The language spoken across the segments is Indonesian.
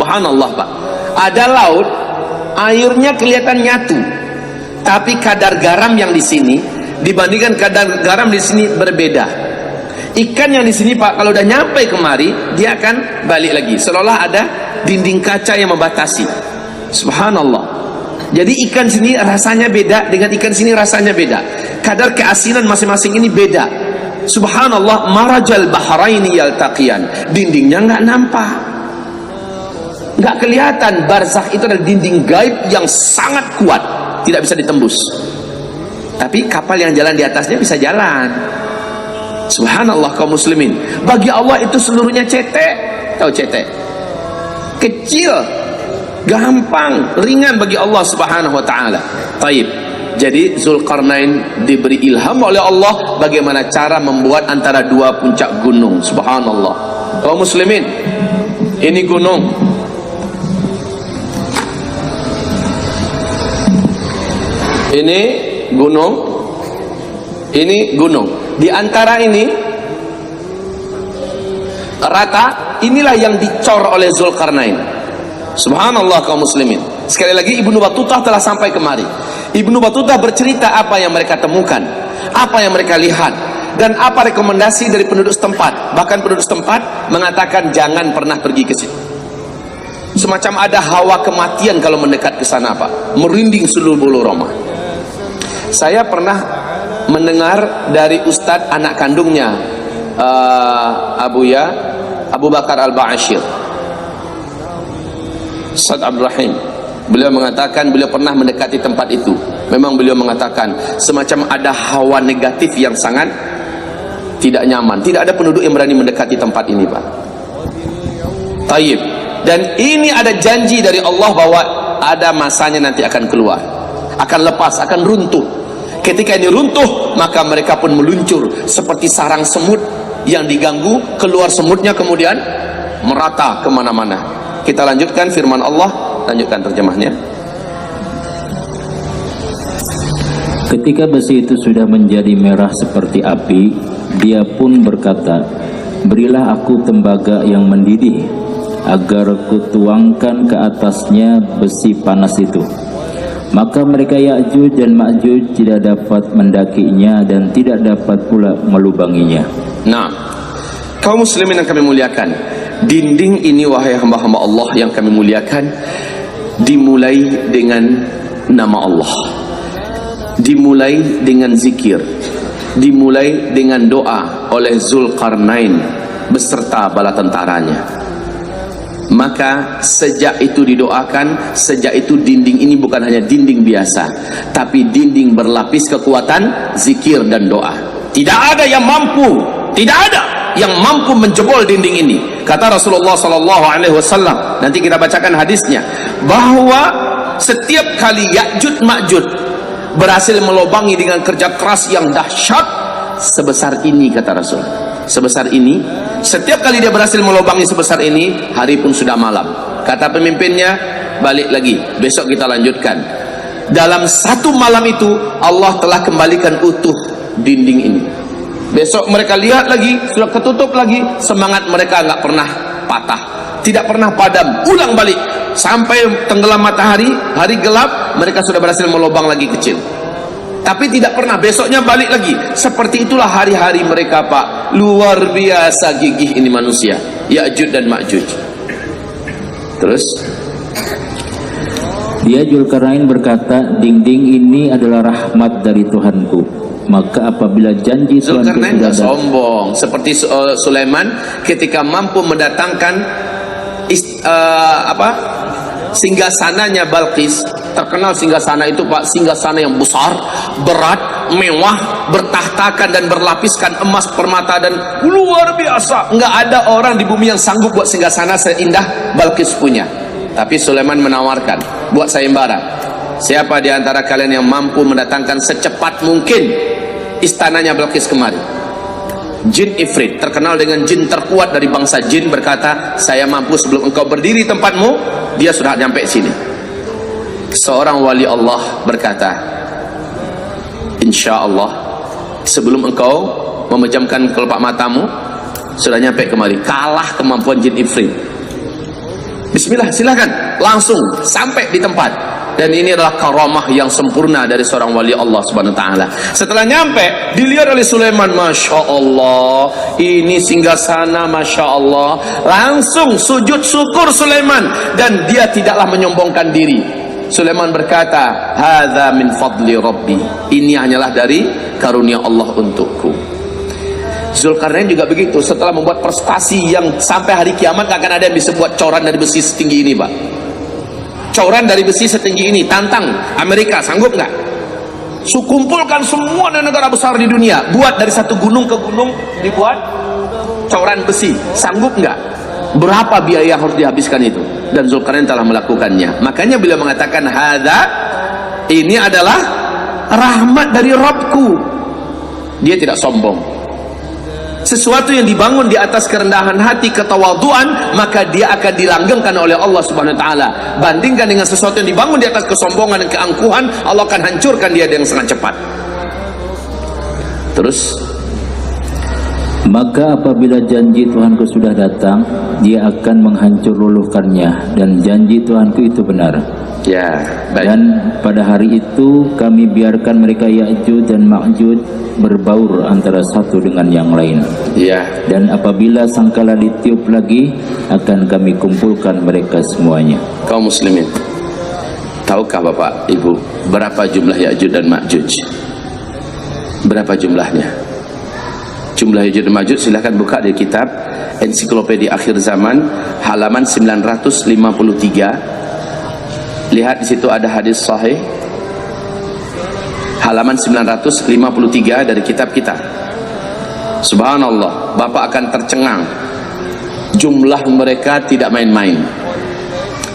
Subhanallah Pak, ada laut airnya kelihatan nyatu, tapi kadar garam yang di sini dibandingkan kadar garam di sini berbeda. Ikan yang di sini Pak, kalau udah nyampe kemari dia akan balik lagi, seolah ada dinding kaca yang membatasi. Subhanallah. Jadi ikan sini rasanya beda dengan ikan sini rasanya beda. Kadar keasinan masing-masing ini beda. Subhanallah, marajal bahraini yaltaqiyan. Dindingnya nggak nampak, nggak kelihatan. Barzakh itu adalah dinding gaib yang sangat kuat, tidak bisa ditembus. Tapi kapal yang jalan di atasnya bisa jalan. Subhanallah kaum muslimin. Bagi Allah itu seluruhnya cetek. Tahu cetek? Kecil, gampang, ringan bagi Allah Subhanahu wa taala. Taib. Jadi Zulkarnain diberi ilham oleh Allah bagaimana cara membuat antara dua puncak gunung. Subhanallah. Kaum muslimin, ini gunung. Ini gunung. Ini gunung. Di antara ini rata, inilah yang dicor oleh Zulkarnain. Subhanallah kaum muslimin. Sekali lagi Ibnu Battutah telah sampai kemari. Ibnu Battutah bercerita apa yang mereka temukan, apa yang mereka lihat, dan apa rekomendasi dari penduduk setempat. Bahkan penduduk setempat mengatakan jangan pernah pergi ke situ. Semacam ada hawa kematian kalau mendekat ke sana Pak. Merinding seluruh bulu roma. Saya pernah mendengar dari Ustadz anak kandungnya Abu Bakar Al-Ba'asyir, Ustadz Abdul Rahim. Beliau mengatakan beliau pernah mendekati tempat itu. Memang beliau mengatakan semacam ada hawa negatif yang sangat tidak nyaman. Tidak ada penduduk yang berani mendekati tempat ini Pak. Taib. Dan ini ada janji dari Allah bahwa ada masanya nanti akan keluar, akan lepas, akan runtuh. Ketika ini runtuh, maka mereka pun meluncur seperti sarang semut yang diganggu, keluar semutnya kemudian merata kemana-mana. Kita lanjutkan firman Allah. Lanjutkan terjemahnya. Ketika besi itu sudah menjadi merah seperti api, dia pun berkata, berilah aku tembaga yang mendidih, agar kutuangkan ke atasnya besi panas itu. Maka mereka Ya'juj dan Ma'juj tidak dapat mendakinya dan tidak dapat pula melubanginya. Nah, kaum muslimin yang kami muliakan, dinding ini wahai hamba-hamba Allah yang kami muliakan, dimulai dengan nama Allah, dimulai dengan zikir, dimulai dengan doa oleh Zulkarnain beserta bala tentaranya. Maka sejak itu didoakan, sejak itu dinding ini bukan hanya dinding biasa, tapi dinding berlapis kekuatan zikir dan doa. Tidak ada yang mampu, tidak ada yang mampu menjebol dinding ini. Kata Rasulullah sallallahu alaihi wasallam, nanti kita bacakan hadisnya, bahwa setiap kali Ya'juj Ma'juj berhasil melobangi dengan kerja keras yang dahsyat sebesar ini, kata Rasul, sebesar ini, setiap kali dia berhasil melobangi sebesar ini, hari pun sudah malam. Kata pemimpinnya, balik lagi, besok kita lanjutkan. Dalam satu malam itu Allah telah kembalikan utuh dinding ini. Besok mereka lihat lagi, sudah ketutup lagi. Semangat mereka nggak pernah patah, tidak pernah padam, ulang balik sampai tenggelam matahari, hari gelap, mereka sudah berhasil melobang lagi kecil. Tapi tidak pernah, besoknya balik lagi. Seperti itulah hari-hari mereka Pak. Luar biasa gigih ini manusia, Ya'juj dan Ma'juj. Terus Dia Zulkarnain berkata, dinding ini adalah rahmat dari Tuhanku. Maka apabila janji Tuhanku Zulkarnain sudah sombong seperti Sulaiman ketika mampu mendatangkan singgasananya Balqis. Terkenal singgasana itu Pak, singgasana yang besar, berat, mewah, bertahtakan dan berlapiskan emas, permata dan luar biasa. Enggak ada orang di bumi yang sanggup buat singgasana seindah Balqis punya. Tapi Sulaiman menawarkan, buat sayembara, siapa di antara kalian yang mampu mendatangkan secepat mungkin istananya Balqis kemari? Jin Ifrit, terkenal dengan jin terkuat dari bangsa jin, berkata, saya mampu sebelum engkau berdiri tempatmu, dia sudah nyampe sini. Seorang wali Allah berkata, insya Allah sebelum engkau memejamkan kelopak matamu sudah nyampe kemari. Kalah kemampuan jin Ifrit. Bismillah, silakan, langsung sampai di tempat. Dan ini adalah karamah yang sempurna dari seorang wali Allah Subhanahu wa taala. Setelah nyampe, dilihat oleh Sulaiman, Masya Allah, ini singgasana, Masya Allah. Langsung sujud syukur Sulaiman, dan dia tidaklah menyombongkan diri. Sulaiman berkata, hadza min fadli rabbi, ini hanyalah dari karunia Allah untukku. Zulkarnain juga begitu. Setelah membuat prestasi yang sampai hari kiamat gak akan ada yang bisa buat coran dari besi setinggi ini, Pak. Coran dari besi setinggi ini, tantang Amerika, sanggup nggak? Kumpulkan semua negara besar di dunia, buat dari satu gunung ke gunung, dibuat coran besi, sanggup nggak? Berapa biaya yang harus dihabiskan itu? Dan Zulkarnain telah melakukannya. Makanya beliau mengatakan, hadza, ini adalah rahmat dari Rabbku. Dia tidak sombong. Sesuatu yang dibangun di atas kerendahan hati, ketawaduan, maka dia akan dilanggengkan oleh Allah Subhanahu wa taala. Bandingkan dengan sesuatu yang dibangun di atas kesombongan dan keangkuhan, Allah akan hancurkan dia dengan sangat cepat. Terus, maka apabila janji Tuhanku sudah datang, dia akan menghancur luluhkannya, dan janji Tuhanku itu benar. ya, baik. Dan pada hari itu kami biarkan mereka Ya'juj dan Ma'juj berbaur antara satu dengan yang lain. Ya, Dan apabila sangkala ditiup lagi, akan kami kumpulkan mereka semuanya. kaum muslimin, tahukah Bapak Ibu berapa jumlah Ya'juj dan Ma'juj? Berapa jumlahnya? Jumlah Ya'juj dan Ma'juj silahkan buka di kitab Ensiklopedia Akhir Zaman halaman 953. Lihat di situ ada hadis sahih halaman 953 dari kitab kita. Subhanallah, Bapak akan tercengang. Jumlah mereka tidak main-main.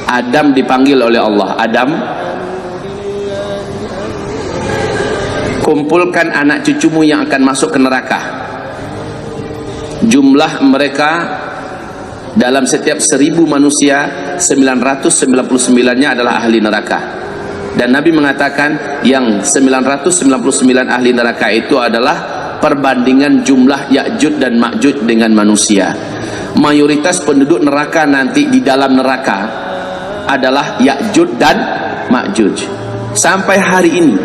Adam dipanggil oleh Allah, Adam, kumpulkan anak cucumu yang akan masuk ke neraka. Jumlah mereka dalam setiap 1000 manusia, 999-nya adalah ahli neraka. Dan Nabi mengatakan yang 999 ahli neraka itu adalah perbandingan jumlah Ya'juj dan Ma'juj dengan manusia. Mayoritas penduduk neraka nanti di dalam neraka adalah Ya'juj dan Ma'juj. Sampai hari ini,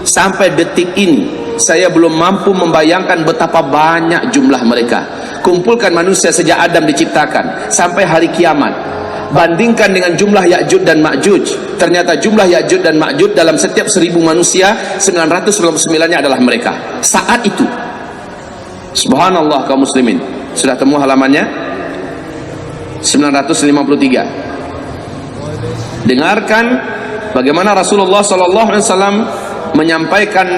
sampai detik ini, saya belum mampu membayangkan betapa banyak jumlah mereka. Kumpulkan manusia sejak Adam diciptakan sampai hari kiamat, bandingkan dengan jumlah Ya'juj dan Ma'juj. Ternyata jumlah Ya'juj dan Ma'juj dalam setiap 1000 manusia, 999-nya adalah mereka saat itu. Subhanallah, kaum muslimin. Sudah temu halamannya 953. Dengarkan bagaimana Rasulullah SAW menyampaikan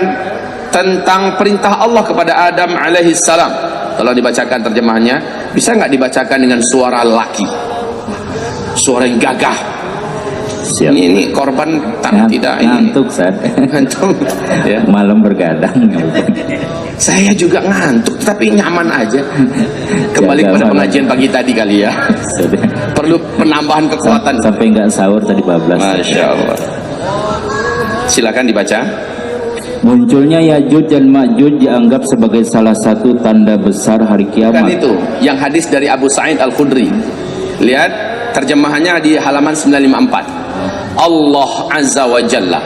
tentang perintah Allah kepada Adam alaihi salam. Kalau dibacakan terjemahannya, bisa nggak dibacakan dengan suara laki, suara yang gagah? Siap. Ini korban tidak ini. Ngantuk, Sad. Ngantuk. Ya. Malam bergadang. Saya juga ngantuk, tapi nyaman aja. Kembali kepada pengajian pagi tadi kali ya. Perlu penambahan kekuatan. Sampai nggak sahur tadi bablas. Masya Allah. Silakan dibaca. Munculnya Ya'juj dan Ma'juj dianggap sebagai salah satu tanda besar hari kiamat. Kan itu yang hadis dari Abu Sa'id Al-Khudri. Lihat terjemahannya di halaman 954. Allah Azza wa Jalla,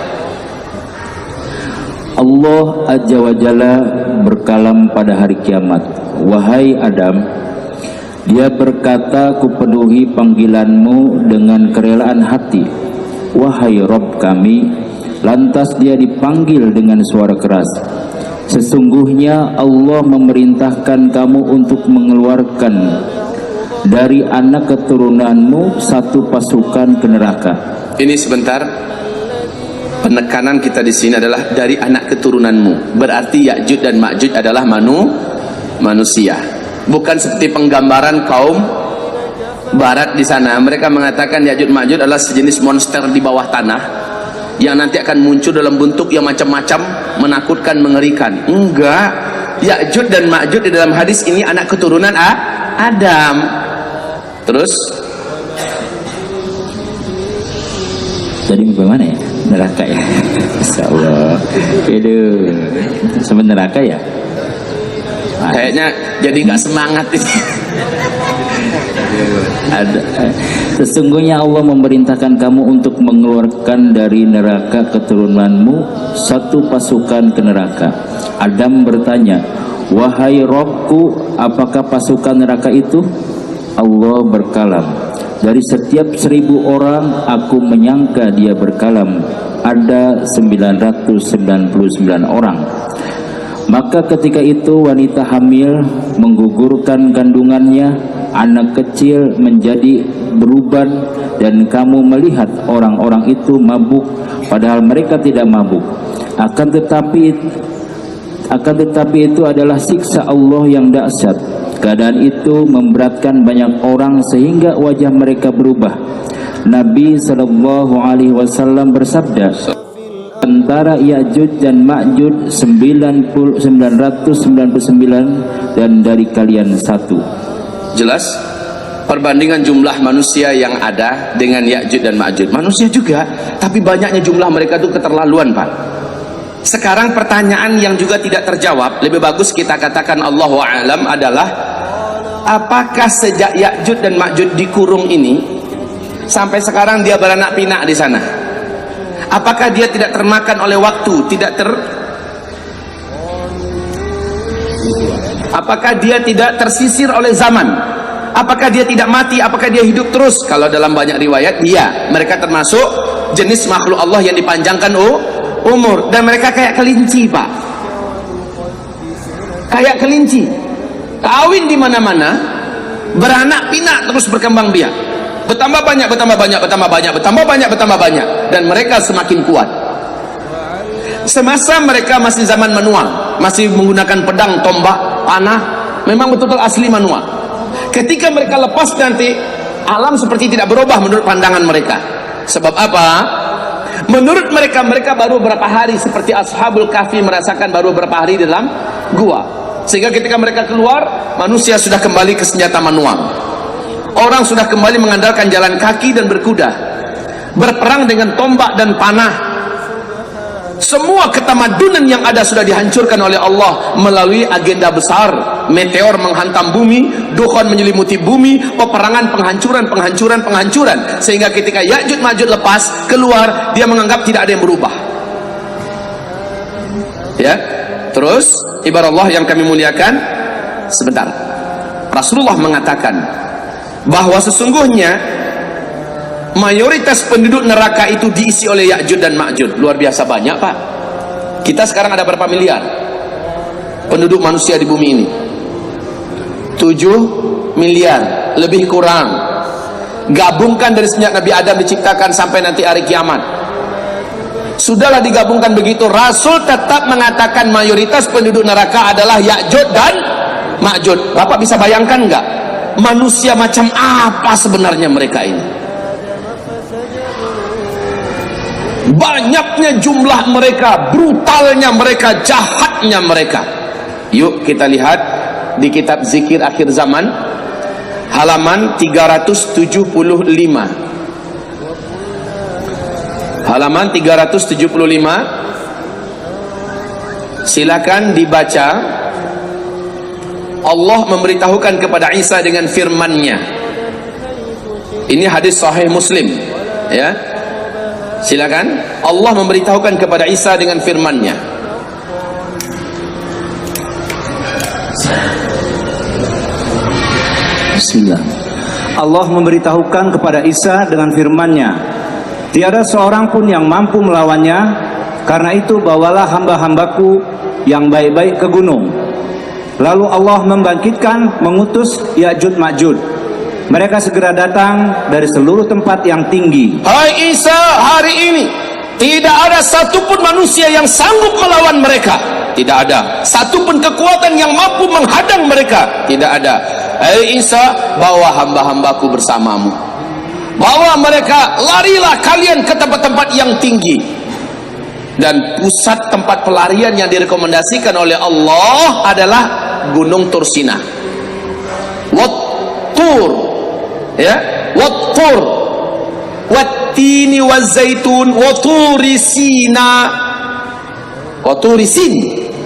Allah Azza wa Jalla berkalam pada hari kiamat. Wahai Adam, dia berkata, kupenuhi panggilanmu dengan kerelaan hati. Wahai Rabb kami. Lantas dia dipanggil dengan suara keras. Sesungguhnya Allah memerintahkan kamu untuk mengeluarkan dari anak keturunanmu satu pasukan ke neraka. ini sebentar. Penekanan kita di sini adalah dari anak keturunanmu. Berarti Ya'juj dan Ma'juj adalah manusia. Bukan seperti penggambaran kaum barat di sana. Mereka mengatakan Ya'juj Ma'juj adalah sejenis monster di bawah tanah yang nanti akan muncul dalam bentuk yang macam-macam, menakutkan, mengerikan. Enggak. Ya'juj dan Ma'juj di dalam hadis ini anak keturunan Adam. Terus Jadi bagaimana ya? Neraka ya? Insyaallah. Aduh. Sama neraka ya? kayaknya jadi nggak semangat ini. Sesungguhnya Allah memerintahkan kamu untuk mengeluarkan dari neraka keturunanmu satu pasukan ke neraka. Adam bertanya, wahai Rabbku, apakah pasukan neraka itu? Allah berkalam, dari setiap 1000 orang aku menyangka dia berkalam ada 999 orang. Maka ketika itu wanita hamil menggugurkan kandungannya, anak kecil menjadi beruban, dan kamu melihat orang-orang itu mabuk padahal mereka tidak mabuk. Akan tetapi itu adalah siksa Allah yang dahsyat. Keadaan itu memberatkan banyak orang sehingga wajah mereka berubah. Nabi SAW bersabda, antara Ya'juj dan Ma'juj 999 dan dari kalian satu. Jelas perbandingan jumlah manusia yang ada dengan Ya'juj dan Ma'juj. Manusia juga, tapi banyaknya jumlah mereka itu keterlaluan, Pak. Sekarang pertanyaan yang juga tidak terjawab, lebih bagus kita katakan Allahu a'lam, adalah apakah sejak Ya'juj dan Ma'juj dikurung ini sampai sekarang dia beranak pinak di sana? Apakah dia tidak termakan oleh waktu, apakah dia tidak tersisir oleh zaman? Apakah dia tidak mati? Apakah dia hidup terus? Kalau dalam banyak riwayat, iya, mereka termasuk jenis makhluk Allah yang dipanjangkan umur, dan mereka kayak kelinci, Pak. Kayak kelinci, kawin di mana-mana, beranak pinak terus berkembang biak. Bertambah banyak, dan mereka semakin kuat. Semasa mereka masih zaman manual, masih menggunakan pedang, tombak, panah, memang betul-betul asli manual. Ketika mereka lepas nanti, alam seperti tidak berubah menurut pandangan mereka. Sebab apa? Menurut mereka, mereka baru berapa hari, seperti Ashabul Kahfi merasakan baru berapa hari dalam gua. Sehingga ketika mereka keluar, manusia sudah kembali ke senjata manual. Orang sudah kembali mengandalkan jalan kaki dan berkuda, berperang dengan tombak dan panah. Semua ketamadunan yang ada sudah dihancurkan oleh Allah melalui agenda besar. Meteor menghantam bumi, dukhan menyelimuti bumi, peperangan, penghancuran. Sehingga ketika Ya'juj Ma'juj lepas keluar, dia menganggap tidak ada yang berubah. Ya, terus ibarat Allah yang kami muliakan, sebentar. Rasulullah mengatakan bahwa sesungguhnya mayoritas penduduk neraka itu diisi oleh Ya'juj dan Ma'juj. Luar biasa banyak, Pak. Kita sekarang ada berapa miliar penduduk manusia di bumi ini? 7 miliar lebih kurang. Gabungkan dari sejak Nabi Adam diciptakan sampai nanti hari kiamat, sudahlah digabungkan begitu, Rasul tetap mengatakan mayoritas penduduk neraka adalah Ya'juj dan Ma'juj. Bapak bisa bayangkan enggak? Manusia macam apa sebenarnya mereka ini? Banyaknya jumlah mereka, brutalnya mereka, jahatnya mereka. Yuk kita lihat di kitab Zikir Akhir Zaman, halaman 375. Halaman 375. Silakan dibaca. Allah memberitahukan kepada Isa dengan firman-Nya. Ini hadis sahih Muslim, ya. Silakan. Allah memberitahukan kepada Isa dengan firman-Nya. Bismillah. Allah memberitahukan kepada Isa dengan firman-Nya, tiada seorang pun yang mampu melawannya. Karena itu bawalah hamba-hambaku yang baik-baik ke gunung. Lalu Allah membangkitkan, mengutus Ya'juj Ma'juj. Mereka segera datang dari seluruh tempat yang tinggi. Hai Isa, hari ini tidak ada satupun manusia yang sanggup melawan mereka. Tidak ada satupun kekuatan yang mampu menghadang mereka. Tidak ada. Hai Isa, bawa hamba-hambaku bersamamu. Bawa mereka, larilah kalian ke tempat-tempat yang tinggi. Dan pusat tempat pelarian yang direkomendasikan oleh Allah adalah Gunung Tursina. Wat-Tur, ya, Wat-Tur, Wat-Tini Waz-Zaitun, Wa-Turi Sina, Wa-Turi Sin.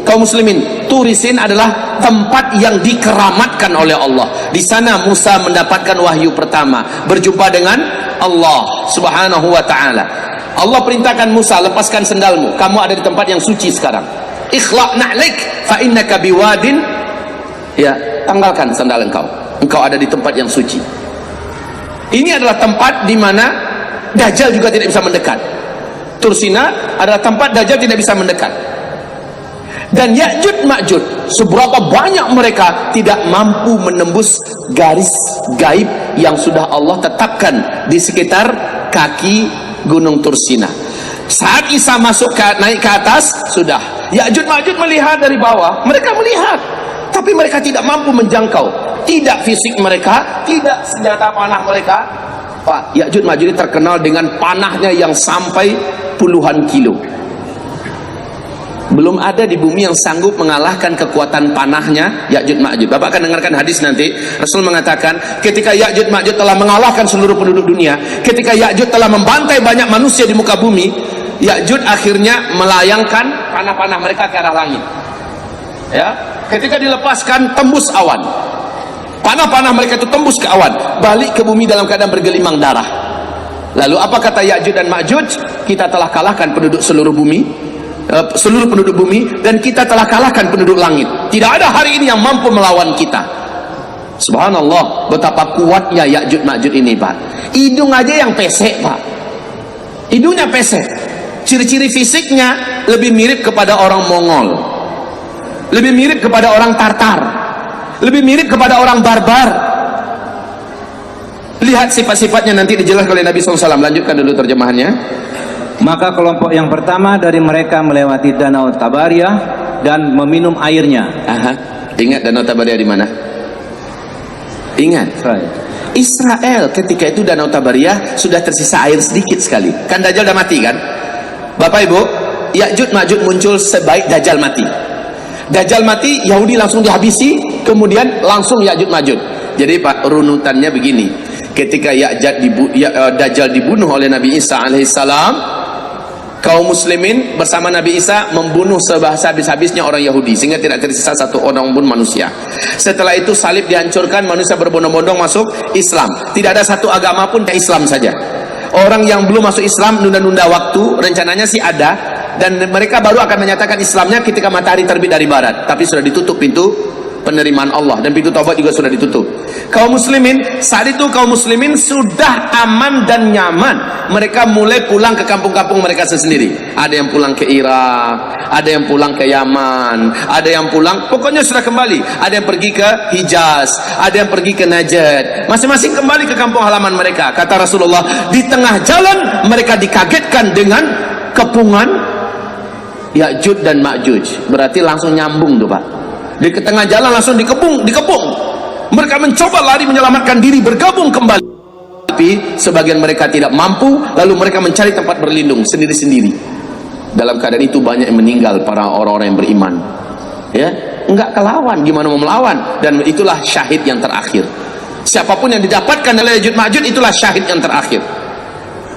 Kaum muslimin, Turisin adalah tempat yang dikeramatkan oleh Allah. Di sana Musa mendapatkan wahyu pertama, berjumpa dengan Allah Subhanahu wa taala. Allah perintahkan Musa, lepaskan sendalmu, kamu ada di tempat yang suci sekarang. Ikhla' na'lik fa innaka biwadin, ya, tanggalkan sandal engkau ada di tempat yang suci. Ini adalah tempat di mana Dajjal juga tidak bisa mendekat. Tursina adalah tempat Dajjal tidak bisa mendekat. Dan Ya'jud Ma'jud, seberapa banyak mereka tidak mampu menembus garis gaib yang sudah Allah tetapkan di sekitar kaki Gunung Tursina. Saat Isa naik ke atas, sudah Ya'jud Ma'jud melihat dari bawah, mereka melihat, tapi mereka tidak mampu menjangkau. Tidak fisik mereka, tidak senjata panah mereka. Pak, Ya'jud Ma'jud terkenal dengan panahnya yang sampai puluhan kilo. Belum ada di bumi yang sanggup mengalahkan kekuatan panahnya Ya'jud Ma'jud. Bapak akan dengarkan hadis nanti. Rasul mengatakan, ketika Ya'jud Ma'jud telah mengalahkan seluruh penduduk dunia, ketika Ya'jud telah membantai banyak manusia di muka bumi, Ya'jud akhirnya melayangkan panah-panah mereka ke arah langit. Ya, ketika dilepaskan, tembus awan. Panah-panah mereka itu tembus ke awan, balik ke bumi dalam keadaan bergelimang darah. Lalu apa kata Ya'jud dan Ma'jud? Kita telah kalahkan penduduk seluruh bumi, seluruh penduduk bumi, dan kita telah kalahkan penduduk langit. Tidak ada hari ini yang mampu melawan kita. Subhanallah, betapa kuatnya Ya'jud Ma'jud ini, Pak. Hidung aja yang pesek, Pak. Hidungnya pesek. Ciri-ciri fisiknya lebih mirip kepada orang Mongol, lebih mirip kepada orang Tartar, lebih mirip kepada orang barbar. Lihat sifat-sifatnya nanti dijelaskan oleh Nabi SAW. Lanjutkan dulu terjemahannya. Maka kelompok yang pertama dari mereka melewati danau Tabariyah dan meminum airnya. Aha. Ingat danau Tabariyah di mana? Ingat. Israel ketika itu danau Tabariyah sudah tersisa air sedikit sekali. Kan Dajjal udah mati kan? Bapak Ibu, Ya'jud Ma'jud muncul sebaik Dajjal mati. Dajjal mati, Yahudi langsung dihabisi, kemudian langsung Ya'jud Ma'jud. Jadi Pak, runutannya begini. Ketika Dajjal dibunuh oleh Nabi Isa alaihissalam, kaum muslimin bersama Nabi Isa membunuh sehabis-habisnya orang Yahudi sehingga tidak tersisa satu orang pun manusia. Setelah itu salib dihancurkan, manusia berbondong-bondong masuk Islam. Tidak ada satu agama pun ke Islam saja. Orang yang belum masuk Islam nunda-nunda waktu, rencananya sih ada, dan mereka baru akan menyatakan Islamnya ketika matahari terbit dari barat. Tapi sudah ditutup pintu penerimaan Allah, dan pintu taubat juga sudah ditutup. Kaum muslimin, saat itu kaum muslimin sudah aman dan nyaman. Mereka mulai pulang ke kampung-kampung mereka sendiri. Ada yang pulang ke Irak, ada yang pulang ke Yaman, ada yang pulang, pokoknya sudah kembali. Ada yang pergi ke Hijaz, ada yang pergi ke Najd. Masing-masing kembali ke kampung halaman mereka. Kata Rasulullah, di tengah jalan mereka dikagetkan dengan kepungan Ya'jud dan Ma'jud. Berarti langsung nyambung tuh, Pak. Di tengah jalan langsung dikepung. Mereka mencoba lari menyelamatkan diri, bergabung kembali. Tapi sebagian mereka tidak mampu, lalu mereka mencari tempat berlindung sendiri-sendiri. Dalam keadaan itu banyak yang meninggal, para orang-orang yang beriman. Ya, enggak kelawan, gimana mau melawan? Dan itulah syahid yang terakhir. Siapapun yang didapatkan oleh Ya'jud Ma'jud, itulah syahid yang terakhir.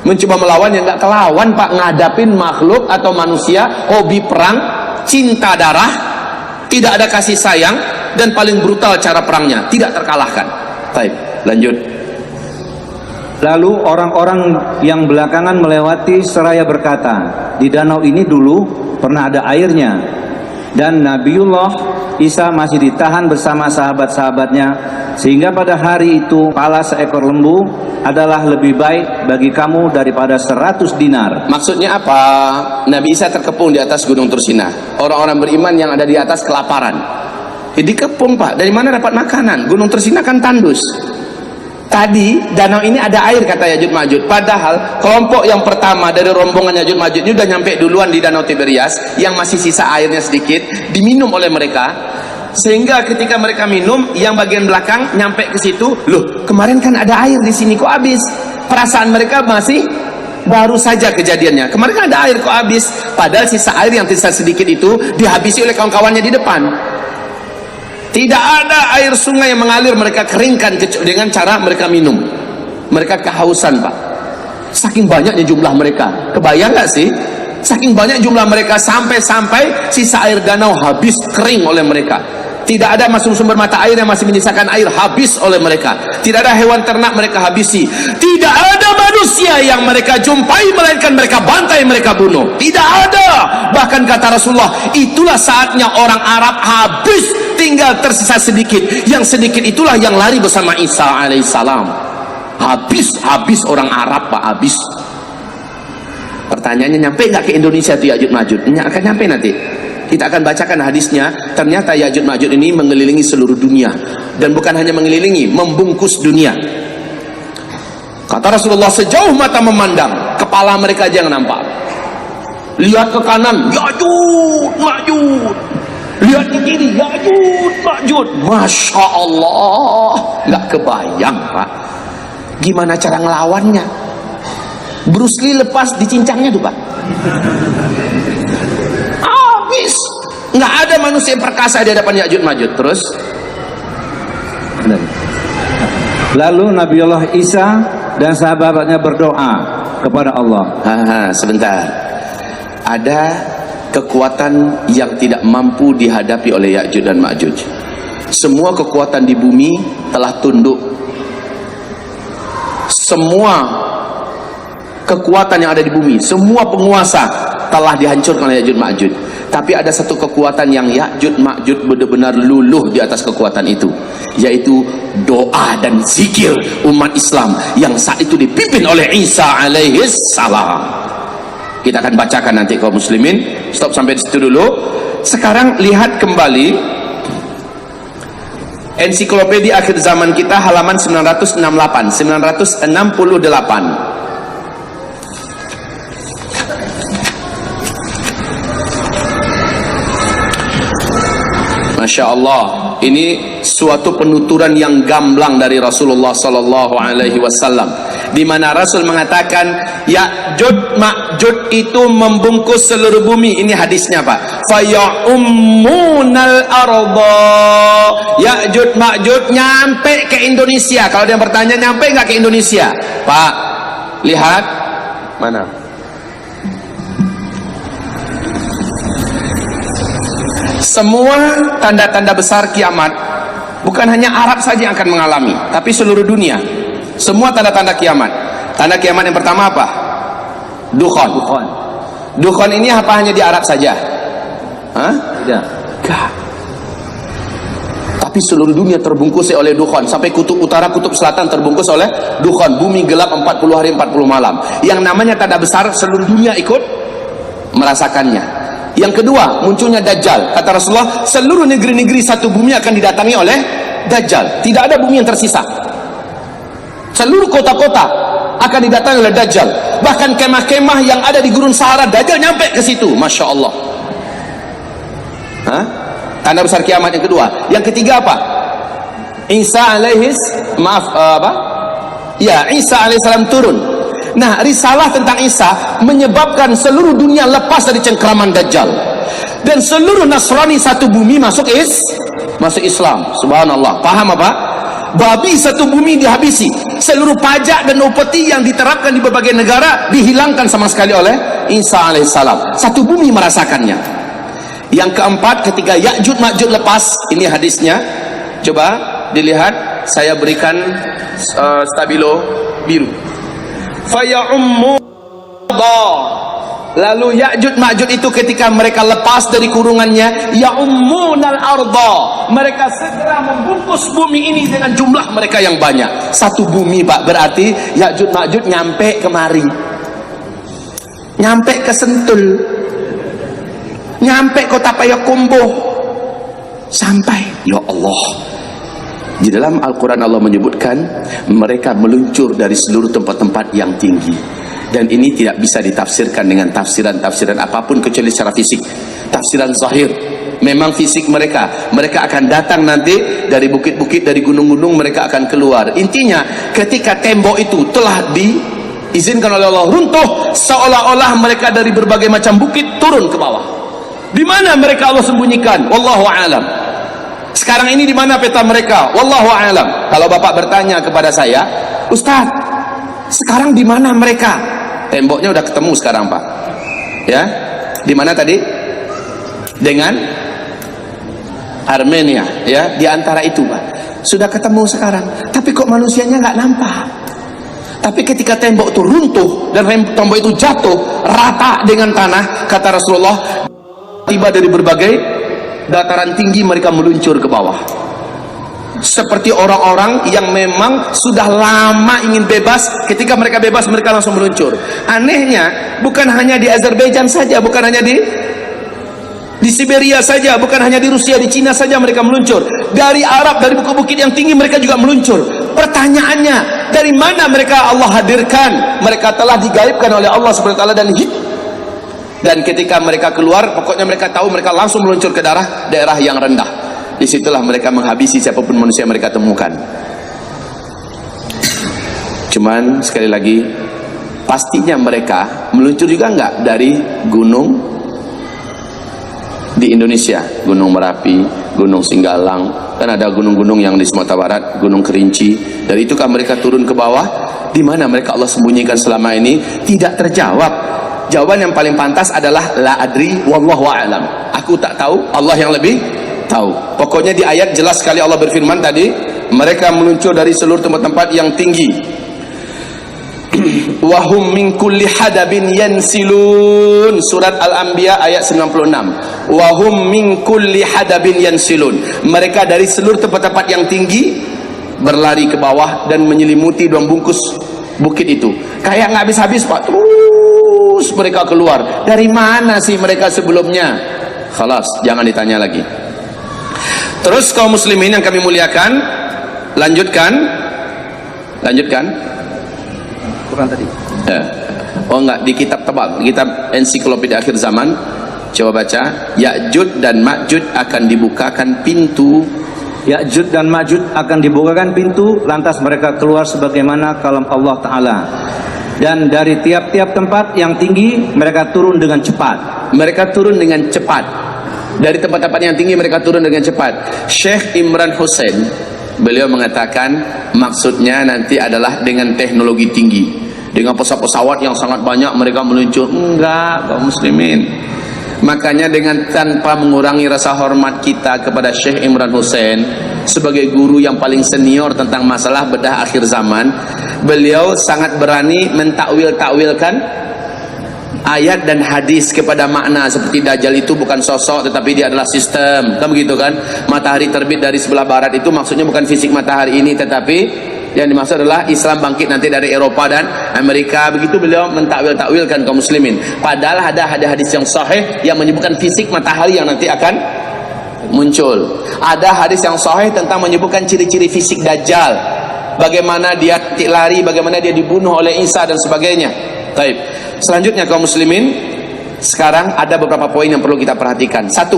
Mencoba melawan yang enggak kelawan, Pak, ngadapin makhluk atau manusia, hobi perang, cinta darah, tidak ada kasih sayang, dan paling brutal cara perangnya, tidak terkalahkan. Baik, lanjut. Lalu orang-orang yang belakangan melewati seraya berkata, di danau ini dulu pernah ada airnya, dan Nabiullah Isa masih ditahan bersama sahabat-sahabatnya, sehingga pada hari itu kepala seekor lembu adalah lebih baik bagi kamu daripada 100 dinar. Maksudnya apa? Nabi Isa terkepung di atas Gunung Tursina. Orang-orang beriman yang ada di atas kelaparan. Dikepung, Pak. Dari mana dapat makanan? Gunung Tursina kan tandus. Tadi danau ini ada air, kata Ya'jud Ma'jud. Padahal kelompok yang pertama dari rombongan Ya'jud Ma'jud ini udah nyampe duluan di danau Tiberias, yang masih sisa airnya sedikit, diminum oleh mereka. Sehingga ketika mereka minum, yang bagian belakang nyampe ke situ, loh, kemarin kan ada air di sini, kok habis? Perasaan mereka masih baru saja kejadiannya. Kemarin kan ada air, kok habis? Padahal sisa air yang tersisa sedikit itu dihabisi oleh kawan-kawannya di depan. Tidak ada air sungai yang mengalir, mereka keringkan dengan cara mereka minum. Mereka kehausan, Pak. Saking banyaknya jumlah mereka. Kebayang nggak sih? Saking banyak jumlah mereka sampai sisa air danau habis kering oleh mereka. Tidak ada masuk sumber mata air yang masih menyisakan air, habis oleh mereka. Tidak ada hewan ternak mereka habisi. Tidak ada manusia yang mereka jumpai melainkan mereka bantai, mereka bunuh. Tidak ada. Bahkan kata Rasulullah, itulah saatnya orang Arab habis, tinggal tersisa sedikit. Yang sedikit itulah yang lari bersama Isa alaihissalam. Habis orang Arab, Pak, habis. Pertanyaannya, nyampe nggak ke Indonesia tuh Ya'juj Ma'juj? Akan nyampe nanti. Kita akan bacakan hadisnya. Ternyata Ya'juj Ma'juj ini mengelilingi seluruh dunia, dan bukan hanya mengelilingi, membungkus dunia. Kata Rasulullah, sejauh mata memandang, kepala mereka aja yang nampak. Lihat ke kanan, Ya'juj Ma'juj. Lihat ke kiri, Ya'juj Ma'juj. Masya Allah, nggak kebayang, Pak, gimana cara ngelawannya. Bruce Lee lepas dicincangnya tuh, Pak. Habis. Nggak ada manusia yang perkasa di hadapan Ya'juj Ma'juj. Terus lalu Nabiullah Isa dan sahabatnya berdoa kepada Allah. Sebentar. Ada kekuatan yang tidak mampu dihadapi oleh Ya'juj dan Ma'juj. Semua kekuatan di bumi telah tunduk. Semua kekuatan yang ada di bumi, semua penguasa telah dihancurkan oleh Ya'juj Ma'juj. Tapi ada satu kekuatan yang Ya'juj Ma'juj benar-benar luluh di atas kekuatan itu, yaitu doa dan zikir umat Islam yang saat itu dipimpin oleh Isa alaihissalam. Kita akan bacakan nanti kaum muslimin. Stop sampai di situ dulu. Sekarang lihat kembali ensiklopedia akhir zaman kita, halaman 968. Masya Allah, ini suatu penuturan yang gamblang dari Rasulullah Sallallahu Alaihi Wasallam, di mana Rasul mengatakan Ya'juj Ma'juj itu membungkus seluruh bumi. Ini hadisnya, Pak. Faya'ummunal arda. Ya'juj Ma'juj nyampe ke Indonesia. Kalau dia bertanya, nyampe nggak ke Indonesia, Pak? Lihat mana? Semua tanda-tanda besar kiamat, bukan hanya Arab saja yang akan mengalami, tapi seluruh dunia. Semua tanda-tanda kiamat. Tanda kiamat yang pertama apa? Dukhon. Dukhon ini apa hanya di Arab saja? Hah? Tidak. Enggak. Tapi seluruh dunia terbungkus oleh dukhon. Sampai kutub utara, kutub selatan terbungkus oleh dukhon. Bumi gelap 40 hari 40 malam. Yang namanya tanda besar, seluruh dunia ikut merasakannya. Yang kedua, munculnya Dajjal. Kata Rasulullah, seluruh negeri-negeri satu bumi akan didatangi oleh Dajjal. Tidak ada bumi yang tersisa. Seluruh kota-kota akan didatangi oleh Dajjal. Bahkan kemah-kemah yang ada di Gurun Sahara, Dajjal nyampe ke situ. Masya Allah. Hah? Tanda besar kiamat yang kedua. Yang ketiga apa? Isa alaihissalam turun. Nah, risalah tentang Isa menyebabkan seluruh dunia lepas dari cengkraman Dajjal, dan seluruh Nasrani satu bumi masuk Islam. Subhanallah. Paham apa? Babi satu bumi dihabisi. Seluruh pajak dan upeti yang diterapkan di berbagai negara dihilangkan sama sekali oleh Isa alaihissalam. Satu bumi merasakannya. Yang keempat, ketika Ya'juj Ma'juj lepas, ini hadisnya. Coba dilihat, saya berikan stabilo biru. Lalu Ya'juj Ma'juj itu ketika mereka lepas dari kurungannya, ya'ummunal arda, mereka segera membungkus bumi ini dengan jumlah mereka yang banyak. Satu bumi, Pak, berarti Ya'juj Ma'juj nyampe kemari, nyampe ke Sentul, nyampe kota Payakumbuh, sampai. Ya Allah, di dalam Al-Quran Allah menyebutkan mereka meluncur dari seluruh tempat-tempat yang tinggi, dan ini tidak bisa ditafsirkan dengan tafsiran apapun kecuali secara fisik, tafsiran zahir. Memang fisik mereka akan datang nanti dari bukit-bukit, dari gunung-gunung, mereka akan keluar. Intinya ketika tembok itu telah diizinkan oleh Allah runtuh, seolah-olah mereka dari berbagai macam bukit turun ke bawah. Di mana mereka Allah sembunyikan? Wallahu a'lam. Sekarang ini di mana peta mereka? Wallahu a'lam. Kalau Bapak bertanya kepada saya, Ustaz, sekarang di mana mereka? Temboknya udah ketemu sekarang, Pak. Ya, di mana tadi? Dengan Armenia, ya, di antara itu, Pak. Sudah ketemu sekarang, tapi kok manusianya nggak nampak. Tapi ketika tembok itu runtuh dan tembok itu jatuh rata dengan tanah, kata Rasulullah, tiba dari berbagai dataran tinggi mereka meluncur ke bawah. Seperti orang-orang yang memang sudah lama ingin bebas, ketika mereka bebas mereka langsung meluncur. Anehnya bukan hanya di Azerbaijan saja, bukan hanya di Siberia saja, bukan hanya di Rusia, di Cina saja mereka meluncur. Dari Arab, dari bukit-bukit yang tinggi mereka juga meluncur. Pertanyaannya, dari mana mereka Allah hadirkan? Mereka telah digaibkan oleh Allah Subhanahu wa taala dan ketika mereka keluar, pokoknya mereka tahu mereka langsung meluncur ke daerah yang rendah. Disitulah mereka menghabisi siapapun manusia yang mereka temukan. Cuman sekali lagi, pastinya mereka meluncur juga enggak dari gunung di Indonesia, Gunung Merapi, Gunung Singgalang, kan ada gunung-gunung yang di Sumatera Barat, Gunung Kerinci. Dari itu kan mereka turun ke bawah. Di mana mereka Allah sembunyikan selama ini? Tidak terjawab. Jawaban yang paling pantas adalah la adri wallahu a'lam. Aku tak tahu, Allah yang lebih tahu. Pokoknya di ayat jelas sekali Allah berfirman tadi, mereka meluncur dari seluruh tempat-tempat yang tinggi. Wahum min kulli hadabin yansilun, surat Al-Anbiya ayat 96. Wahum min kulli hadabin yansilun, mereka dari seluruh tempat-tempat yang tinggi berlari ke bawah dan menyelimuti 2 bungkus bukit itu. Kayak nggak habis-habis, Pak. Terus mereka keluar. Dari mana sih mereka sebelumnya? Khalas, jangan ditanya lagi. Terus kaum muslimin yang kami muliakan, lanjutkan. Bukan tadi. Oh enggak, di kitab tebal, di kitab ensiklopedia akhir zaman, coba baca, Ya'jud dan Ma'jud akan dibukakan pintu. Ya'jud dan Ma'jud akan dibukakan pintu, lantas mereka keluar sebagaimana kalam Allah Ta'ala. Dan dari tiap-tiap tempat yang tinggi mereka turun dengan cepat. Mereka turun dengan cepat. Dari tempat-tempat yang tinggi mereka turun dengan cepat. Syekh Imran Hussein, beliau mengatakan maksudnya nanti adalah dengan teknologi tinggi, dengan pesawat-pesawat yang sangat banyak mereka meluncur. Enggak, kaum muslimin. Makanya dengan tanpa mengurangi rasa hormat kita kepada Syekh Imran Hussein sebagai guru yang paling senior tentang masalah bedah akhir zaman, beliau sangat berani mentakwil-takwilkan ayat dan hadis kepada makna seperti Dajjal itu bukan sosok tetapi dia adalah sistem, kan begitu kan? Matahari terbit dari sebelah barat itu maksudnya bukan fisik matahari ini, tetapi yang dimaksud adalah Islam bangkit nanti dari Eropa dan Amerika. Begitu beliau mentakwil-takwilkan kaum muslimin. Padahal ada hadis yang sahih yang menyebutkan fisik matahari yang nanti akan muncul. Ada hadis yang sahih tentang menyebutkan ciri-ciri fisik Dajjal, bagaimana dia lari, bagaimana dia dibunuh oleh Isa dan sebagainya. Baik. Selanjutnya kaum muslimin, sekarang ada beberapa poin yang perlu kita perhatikan. 1,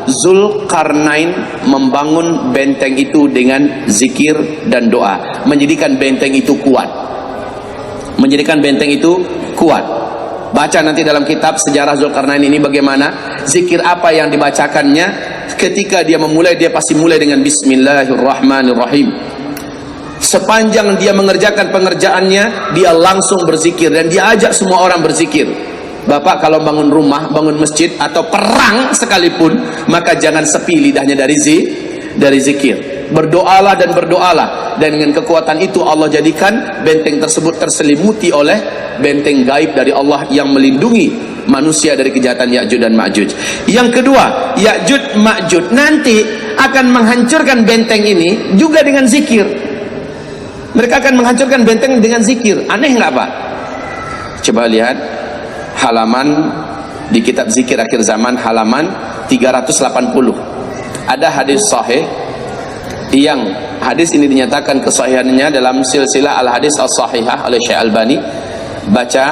Zulkarnain membangun benteng itu dengan zikir dan doa, menjadikan benteng itu kuat. Menjadikan benteng itu kuat. Baca nanti dalam kitab sejarah Zulkarnain ini bagaimana zikir apa yang dibacakannya. Ketika dia memulai, dia pasti mulai dengan Bismillahirrahmanirrahim. Sepanjang dia mengerjakan pengerjaannya, dia langsung berzikir dan dia ajak semua orang berzikir. Bapak kalau bangun rumah, bangun masjid atau perang sekalipun, maka jangan sepi lidahnya dari zikir. Berdoalah dan berdoalah, dan dengan kekuatan itu Allah jadikan benteng tersebut terselimuti oleh benteng gaib dari Allah yang melindungi manusia dari kejahatan Ya'jud dan Ma'jud. Yang kedua, Ya'jud Ma'jud nanti akan menghancurkan benteng ini juga dengan zikir. Mereka akan menghancurkan benteng dengan zikir. Aneh nggak Pak? Coba lihat halaman di kitab zikir akhir zaman, halaman 380. Ada hadis sahih yang hadis ini dinyatakan kesahihannya dalam silsilah al-hadis as-sahihah oleh Syekh Albani. Baca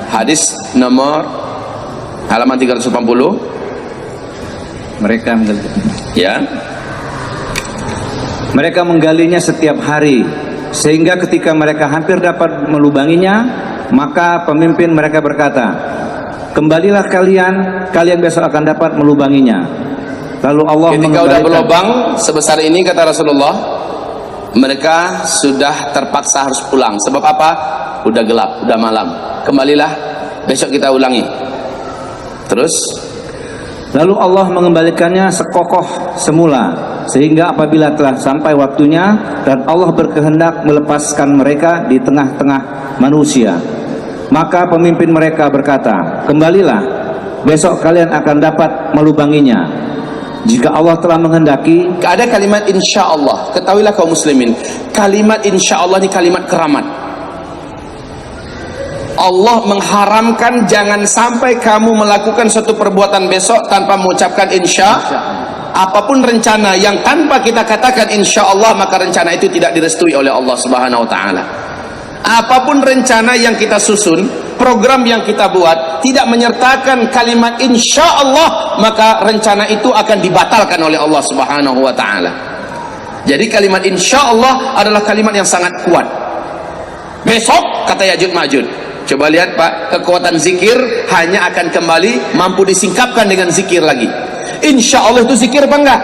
hadis nomor halaman 380. Mereka menggalinya setiap hari, sehingga ketika mereka hampir dapat melubanginya, maka pemimpin mereka berkata, kembalilah kalian besok akan dapat melubanginya. Lalu Allah ketika udah berlubang sebesar ini, kata Rasulullah, mereka sudah terpaksa harus pulang. Sebab apa? Udah gelap, udah malam. Kembalilah, besok kita ulangi. Terus Lalu Allah mengembalikannya sekokoh semula, sehingga apabila telah sampai waktunya dan Allah berkehendak melepaskan mereka di tengah-tengah manusia, maka pemimpin mereka berkata, kembalilah, besok kalian akan dapat melubanginya. Jika Allah telah menghendaki. ada kalimat insya Allah. Ketahuilah kaum muslimin, kalimat insya Allah ini kalimat keramat. Allah mengharamkan jangan sampai kamu melakukan suatu perbuatan besok tanpa mengucapkan insya. Apapun rencana yang tanpa kita katakan insya Allah, maka rencana itu tidak direstui oleh Allah Subhanahu wa taala. Apapun rencana yang kita susun, program yang kita buat, tidak menyertakan kalimat insya Allah, maka rencana itu akan dibatalkan oleh Allah Subhanahu wa taala. Jadi kalimat insya Allah adalah kalimat yang sangat kuat. Besok kata Ya'juj Ma'juj. Coba lihat Pak, kekuatan zikir hanya akan kembali mampu disingkapkan dengan zikir lagi. Insya Allah itu zikir apa enggak?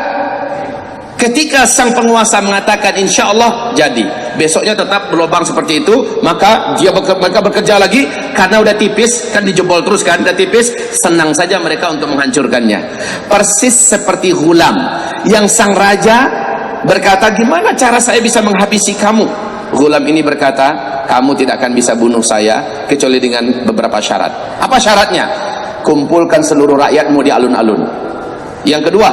Ketika sang penguasa mengatakan insya Allah, jadi besoknya tetap berlubang seperti itu, maka mereka bekerja lagi karena udah tipis, kan dijebol terus kan, udah tipis, senang saja mereka untuk menghancurkannya. Persis seperti Ghulam yang sang raja berkata, gimana cara saya bisa menghabisi kamu? Ghulam ini berkata, kamu tidak akan bisa bunuh saya kecuali dengan beberapa syarat. Apa syaratnya? Kumpulkan seluruh rakyatmu di alun-alun. Yang kedua,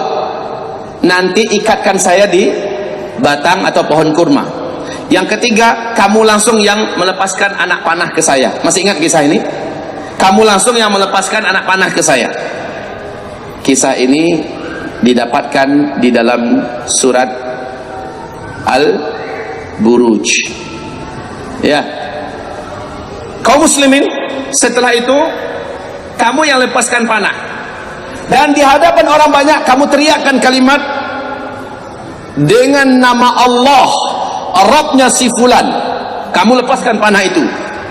nanti ikatkan saya di batang atau pohon kurma. Yang ketiga, kamu langsung yang melepaskan anak panah ke saya. Masih ingat kisah ini? Kamu langsung yang melepaskan anak panah ke saya. Kisah ini didapatkan di dalam surat Al-Buruj. Ya, kaum muslimin, setelah itu kamu yang lepaskan panah, dan di hadapan orang banyak kamu teriakkan kalimat dengan nama Allah, Rabbnya si fulan. Kamu lepaskan panah itu.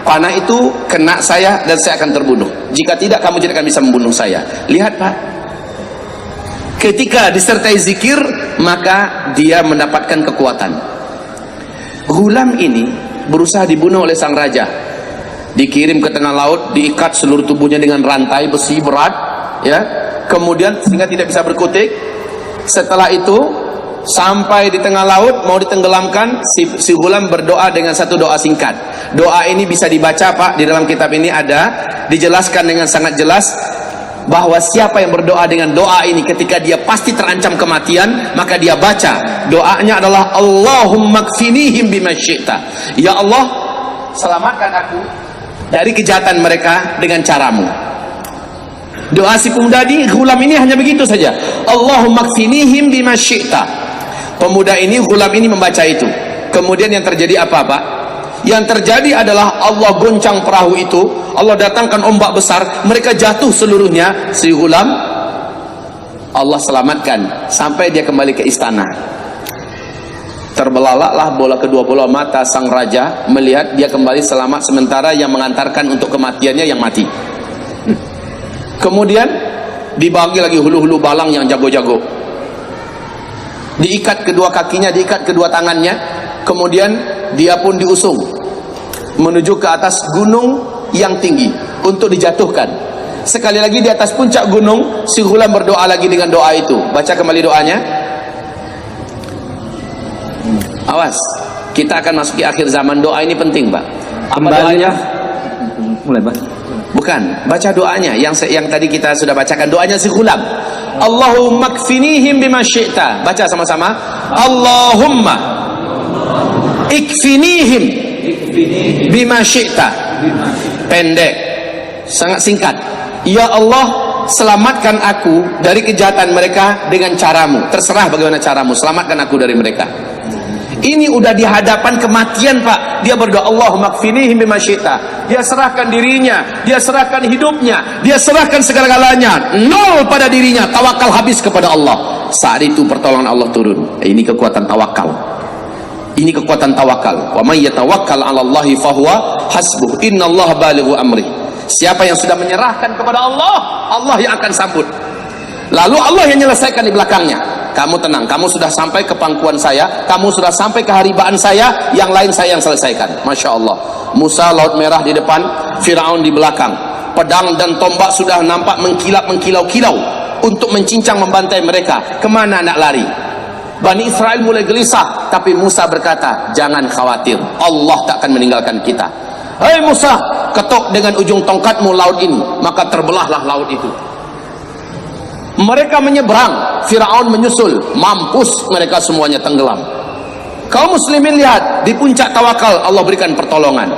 Panah itu kena saya dan saya akan terbunuh. Jika tidak, kamu tidak akan bisa membunuh saya. Lihat Pak, ketika disertai zikir, maka dia mendapatkan kekuatan. Ghulam ini berusaha dibunuh oleh sang raja, dikirim ke tengah laut, diikat seluruh tubuhnya dengan rantai besi berat, ya, kemudian sehingga tidak bisa berkutik. Setelah itu sampai di tengah laut mau ditenggelamkan, si Ghulam berdoa dengan satu doa singkat. Doa ini bisa dibaca Pak, di dalam kitab ini ada dijelaskan dengan sangat jelas bahwa siapa yang berdoa dengan doa ini ketika dia pasti terancam kematian, maka dia baca doanya adalah Allahumma kfinihim bima syi'ta. Ya Allah, selamatkan aku dari kejahatan mereka dengan caramu. Doa si pemuda ini, Ghulam ini hanya begitu saja, Allahumma kfinihim bima syi'ta. Pemuda ini, Ghulam ini membaca itu. Kemudian yang terjadi apa Pak? Yang terjadi adalah Allah goncang perahu itu, Allah datangkan ombak besar, mereka jatuh seluruhnya. Si Ghulam Allah selamatkan sampai dia kembali ke istana. Terbelalaklah bola kedua bola mata sang raja melihat dia kembali selamat, sementara yang mengantarkan untuk kematiannya yang mati. Kemudian dibagi lagi hulu-hulu balang yang jago-jago, diikat kedua kakinya, diikat kedua tangannya, kemudian dia pun diusung menuju ke atas gunung yang tinggi untuk dijatuhkan. Sekali lagi di atas puncak gunung, si Ghulam berdoa lagi dengan doa itu. Baca kembali doanya. Awas, kita akan masuki akhir zaman. Doa ini penting Pak. Apa doanya? Mulai Pak. Bukan, baca doanya yang tadi kita sudah bacakan. Doanya si Ghulam, Allahumma kfinihim bima syi'ta. Baca sama-sama, Allahumma ikfinihim bima syi'ta. Pendek, sangat singkat. Ya Allah, selamatkan aku dari kejahatan mereka dengan caramu. Terserah bagaimana caramu, selamatkan aku dari mereka. Ini udah di hadapan kematian Pak. Dia berdoa Allahumma kfinihim bima syi'ta. Dia serahkan dirinya, dia serahkan hidupnya, dia serahkan segala-galanya. Nol pada dirinya, tawakal habis kepada Allah. Saat itu pertolongan Allah turun. Ini kekuatan tawakal. Ini kekuatan tawakal. Wa may yatawakkal 'ala Allahi fahuwa hasbuh. Innallaha balighu amri. Siapa yang sudah menyerahkan kepada Allah, Allah yang akan sambut. Lalu Allah yang menyelesaikan di belakangnya. Kamu tenang, kamu sudah sampai ke pangkuan saya, kamu sudah sampai ke haribaan saya, yang lain saya yang selesaikan. Masya Allah. Musa laut merah di depan, Firaun di belakang. pedang dan tombak sudah nampak mengkilau-kilau untuk mencincang membantai mereka. Kemana nak lari? Bani Israel mulai gelisah, tapi Musa berkata, jangan khawatir, Allah tak akan meninggalkan kita. Hei Musa, ketuk dengan ujung tongkatmu laut ini, maka terbelahlah laut itu. Mereka menyeberang, Firaun menyusul, mampus mereka semuanya tenggelam. Kaum muslimin lihat, di puncak tawakal Allah berikan pertolongan.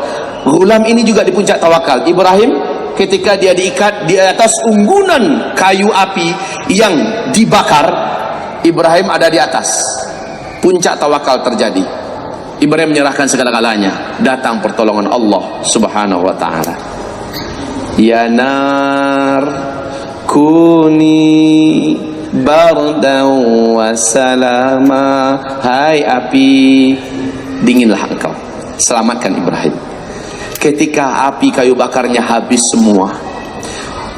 Ghulam ini juga di puncak tawakal. Ibrahim ketika dia diikat di atas unggunan kayu api yang dibakar, Ibrahim ada di atas. Puncak tawakal terjadi. Ibrahim menyerahkan segala-galanya. Datang pertolongan Allah Subhanahu wa taala. Ya nar kuni bardan wa salama. Hai api, dinginlah engkau. Selamatkan Ibrahim. Ketika api kayu bakarnya habis semua,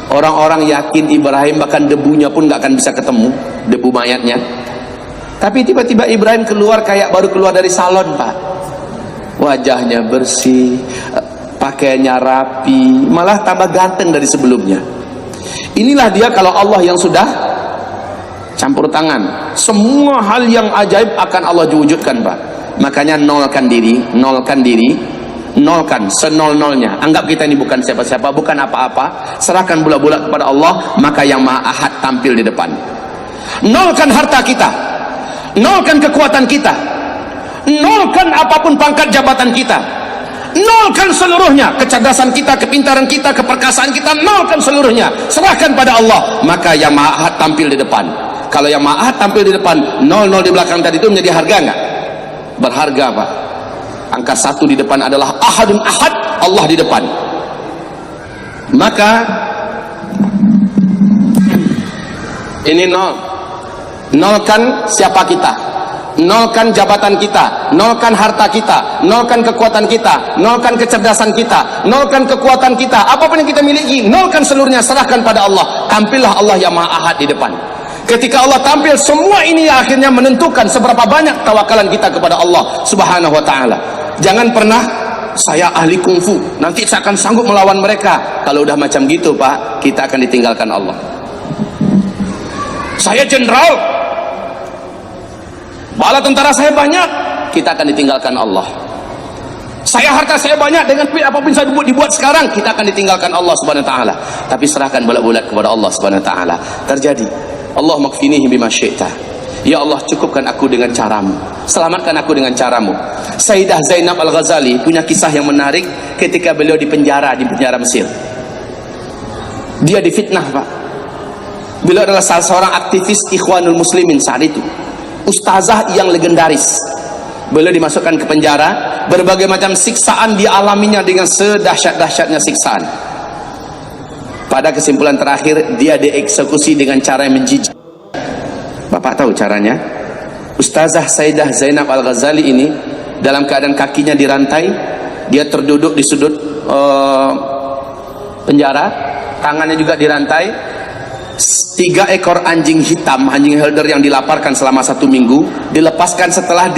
orang-orang yakin Ibrahim bahkan debunya pun gak akan bisa ketemu, debu mayatnya. Tapi tiba-tiba Ibrahim keluar kayak baru keluar dari salon, Pak. Wajahnya bersih, pakaiannya rapi, malah tambah ganteng dari sebelumnya. Inilah dia kalau Allah yang sudah campur tangan. Semua hal yang ajaib akan Allah wujudkan, Pak. Makanya nolkan diri, nolkan senol-nolnya. Anggap kita ini bukan siapa-siapa, bukan apa-apa. Serahkan bulat-bulat kepada Allah, maka yang Maha Ahad tampil di depan. Nolkan harta kita, nolkan kekuatan kita, nolkan apapun pangkat jabatan kita, nolkan seluruhnya, kecerdasan kita, kepintaran kita, keperkasaan kita, nolkan seluruhnya, serahkan pada Allah, maka yang Maha Ahad tampil di depan. Kalau yang Maha Ahad tampil di depan, 00 di belakang tadi itu menjadi harga enggak? Berharga, Pak. Angka 1 di depan adalah Ahadun Ahad, Allah di depan. Maka ini nolkan siapa kita, nolkan jabatan kita, nolkan harta kita, nolkan kekuatan kita, nolkan kecerdasan kita, nolkan kekuatan kita, apapun yang kita miliki, nolkan seluruhnya, serahkan pada Allah. Tampillah Allah yang Maha Ahad di depan. Ketika Allah tampil, semua ini akhirnya menentukan seberapa banyak tawakalan kita kepada Allah Subhanahu wa taala. Jangan pernah saya ahli kungfu, nanti saya akan sanggup melawan mereka. Kalau udah macam gitu, Pak, kita akan ditinggalkan Allah. Saya jenderal, bala tentara saya banyak, kita akan ditinggalkan Allah. Saya harta saya banyak, dengan apapun saya dibuat sekarang, kita akan ditinggalkan Allah Subhanahu wa taala. Tapi serahkan bulat-bulat kepada Allah Subhanahu wa taala. Terjadi. Allah makfinihi bima syi'ta. Ya Allah, cukupkan aku dengan caramu, selamatkan aku dengan caramu. Sayyidah Zainab Al-Ghazali punya kisah yang menarik ketika beliau di penjara Mesir. Dia difitnah, Pak. Beliau adalah salah seorang aktivis Ikhwanul Muslimin saat itu, ustazah yang legendaris. Beliau dimasukkan ke penjara, berbagai macam siksaan dialaminya dengan sedahsyat-dahsyatnya siksaan. Pada kesimpulan terakhir, dia dieksekusi dengan cara yang menjijik. Bapak tahu caranya? Ustazah Sayyidah Zainab Al-Ghazali ini dalam keadaan kakinya dirantai, dia terduduk di sudut penjara, tangannya juga dirantai. 3 ekor anjing hitam, anjing helder yang dilaparkan selama 1 minggu, dilepaskan setelah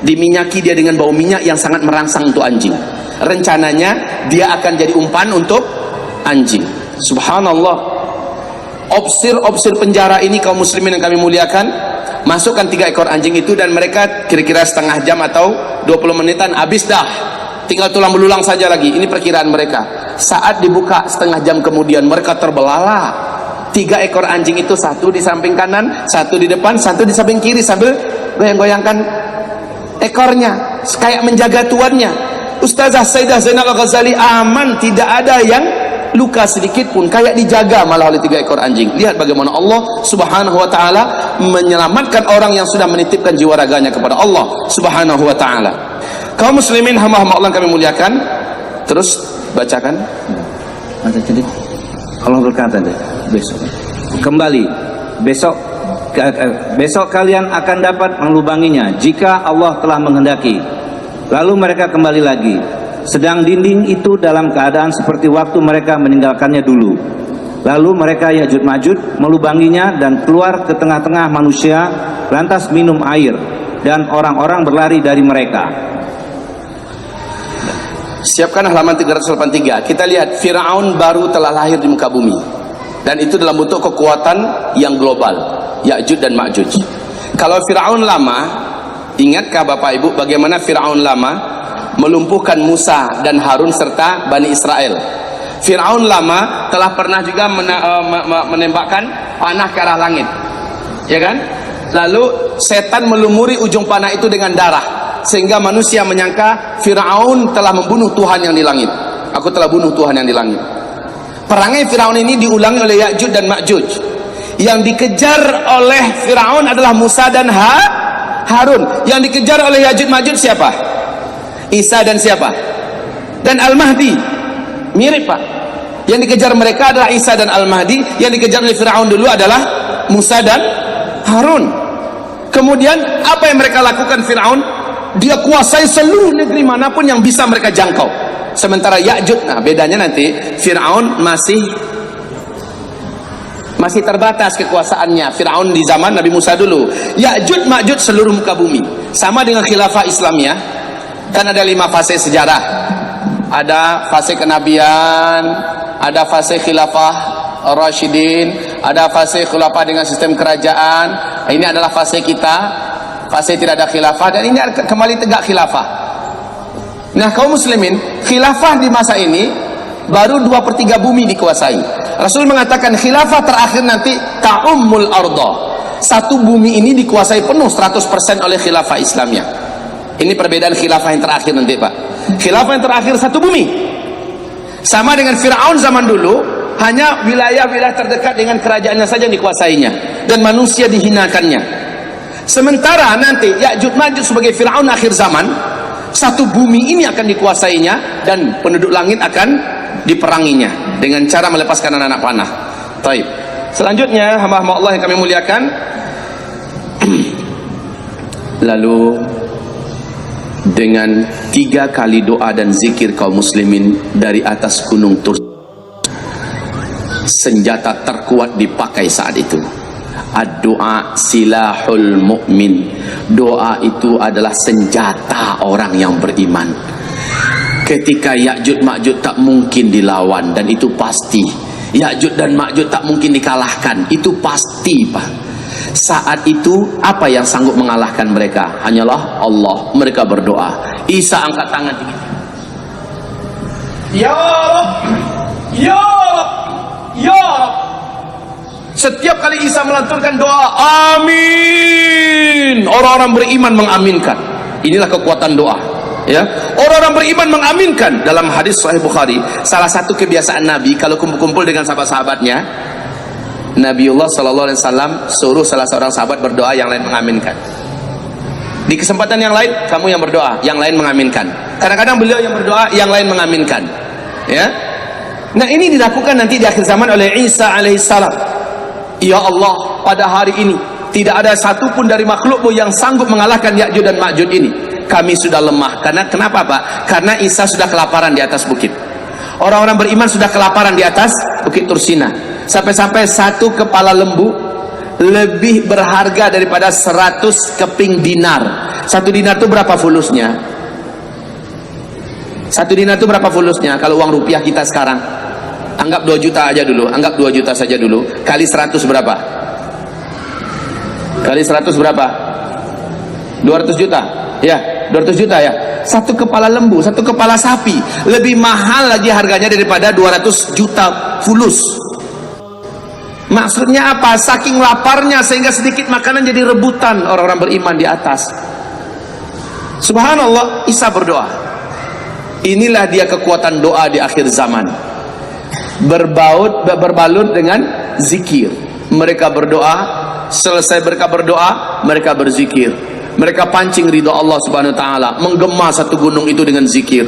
diminyaki dia dengan bau minyak yang sangat merangsang untuk anjing. Rencananya dia akan jadi umpan untuk anjing. Subhanallah. Opsir penjara ini, kaum muslimin yang kami muliakan, masukkan 3 ekor anjing itu, dan mereka kira-kira setengah jam atau 20 menitan habis dah, tinggal tulang belulang saja lagi. Ini perkiraan mereka. Saat dibuka setengah jam kemudian, mereka terbelalak. 3 ekor anjing itu, 1 di samping kanan, 1 di depan, 1 di samping kiri, sambil goyang-goyangkan ekornya kayak menjaga tuannya. Ustazah Sayyidah Zainab Al-Ghazali aman, tidak ada yang luka sedikit pun, kayak dijaga malah oleh 3 ekor anjing. Lihat bagaimana Allah Subhanahu wa taala menyelamatkan orang yang sudah menitipkan jiwa raganya kepada Allah Subhanahu wa taala. Kaum muslimin hamba-hamba Allah kami muliakan, terus bacakan. Allah berkata besok kembali, besok kalian akan dapat melubanginya jika Allah telah menghendaki. Lalu mereka kembali lagi, sedang dinding itu dalam keadaan seperti waktu mereka meninggalkannya dulu. Lalu mereka Ya'juj Ma'juj melubanginya dan keluar ke tengah-tengah manusia, lantas minum air, dan orang-orang berlari dari mereka. Siapkan halaman 383. Kita lihat Fir'aun baru telah lahir di muka bumi, dan itu dalam bentuk kekuatan yang global, Ya'juj dan Ma'juj. Kalau Fir'aun lama, ingatkah Bapak Ibu bagaimana Fir'aun lama melumpuhkan Musa dan Harun serta Bani Israel? Fir'aun lama telah pernah juga menembakkan panah ke arah langit, ya kan? Lalu setan melumuri ujung panah itu dengan darah, sehingga manusia menyangka Fir'aun telah membunuh Tuhan yang di langit. Aku telah bunuh Tuhan yang di langit. Perangai Fir'aun ini diulangi oleh Ya'juj dan Ma'juj. Yang dikejar oleh Fir'aun adalah Musa dan Harun. Yang dikejar oleh Ya'juj Ma'juj siapa? Isa dan siapa? Dan Al-Mahdi. Mirip, Pak. Yang dikejar mereka adalah Isa dan Al-Mahdi. Yang dikejar oleh Fir'aun dulu adalah Musa dan Harun. Kemudian apa yang mereka lakukan Fir'aun? Dia kuasai seluruh negeri manapun yang bisa mereka jangkau. Sementara Ya'juj, nah bedanya nanti Fir'aun masih terbatas kekuasaannya. Fir'aun di zaman Nabi Musa dulu. Ya'juj Ma'juj seluruh muka bumi. Sama dengan khilafah Islamiyah. Kan ada 5 fase sejarah. Ada fase kenabian, ada fase khilafah Rasyidin, ada fase khilafah dengan sistem kerajaan. Ini adalah fase kita, fase tidak ada khilafah, dan ini kembali tegak khilafah. Nah, kaum muslimin, khilafah di masa ini baru 2/3 bumi dikuasai. Rasul mengatakan khilafah terakhir nanti ta'ummul arda. Satu bumi ini dikuasai penuh 100% oleh khilafah Islamiyah. Ini perbedaan khilafah yang terakhir nanti, Pak. Khilafah yang terakhir satu bumi. Sama dengan Fir'aun zaman dulu, hanya wilayah-wilayah terdekat dengan kerajaannya saja yang dikuasainya, dan manusia dihinakannya. Sementara nanti Ya'juj Ma'juj sebagai Fir'aun akhir zaman, satu bumi ini akan dikuasainya, dan penduduk langit akan diperanginya dengan cara melepaskan anak-anak panah. Taib. Selanjutnya, hamba-hamba Allah yang kami muliakan, lalu dengan 3 kali doa dan zikir kaum muslimin dari atas gunung Tur, senjata terkuat dipakai saat itu. Ad-doa silahul mu'min. Doa itu adalah senjata orang yang beriman. Ketika Ya'juj Ma'juj tak mungkin dilawan, dan itu pasti. Ya'juj dan Ma'juj tak mungkin dikalahkan, itu pasti, Pak. Saat itu apa yang sanggup mengalahkan mereka? Hanyalah Allah. Mereka berdoa. Isa angkat tangan tinggi. Ya Rabb, Ya Rabb, Ya Rabb. Setiap kali Isa melanturkan doa, amin, orang-orang beriman mengaminkan. Inilah kekuatan doa, ya. Orang-orang beriman mengaminkan. Dalam hadis Sahih Bukhari, salah satu kebiasaan Nabi kalau kumpul-kumpul dengan sahabat-sahabatnya, Nabiullah SAW suruh salah seorang sahabat berdoa, yang lain mengaminkan. Di kesempatan yang lain kamu yang berdoa, yang lain mengaminkan. Kadang-kadang beliau yang berdoa, yang lain mengaminkan, ya. Nah, ini dilakukan nanti di akhir zaman oleh Isa alaihissalam. Ya Allah, pada hari ini tidak ada satupun dari makhlukmu yang sanggup mengalahkan Ya'juj dan Ma'juj ini. Kami sudah lemah. Karena kenapa, Pak? Karena Isa sudah kelaparan di atas bukit. Orang-orang beriman sudah kelaparan di atas bukit Tursina. Sampai-sampai 1 kepala lembu lebih berharga daripada 100 keping dinar. 1 dinar itu berapa fulusnya? 1 dinar itu berapa fulusnya? Kalau uang rupiah kita sekarang, anggap 2 juta aja dulu. Anggap 2 juta saja dulu. Kali 100 berapa? Kali 100 berapa? 200 juta. Ya, 200 juta ya. 1 kepala lembu, 1 kepala sapi lebih mahal lagi harganya daripada 200 juta fulus. Maksudnya apa? Saking laparnya sehingga sedikit makanan jadi rebutan orang-orang beriman di atas. Subhanallah, Isa berdoa. Inilah dia kekuatan doa di akhir zaman. Berbalut dengan zikir. Mereka berdoa, selesai mereka berdoa, mereka berzikir. Mereka pancing ridha Allah Subhanahu wa taala, menggema satu gunung itu dengan zikir.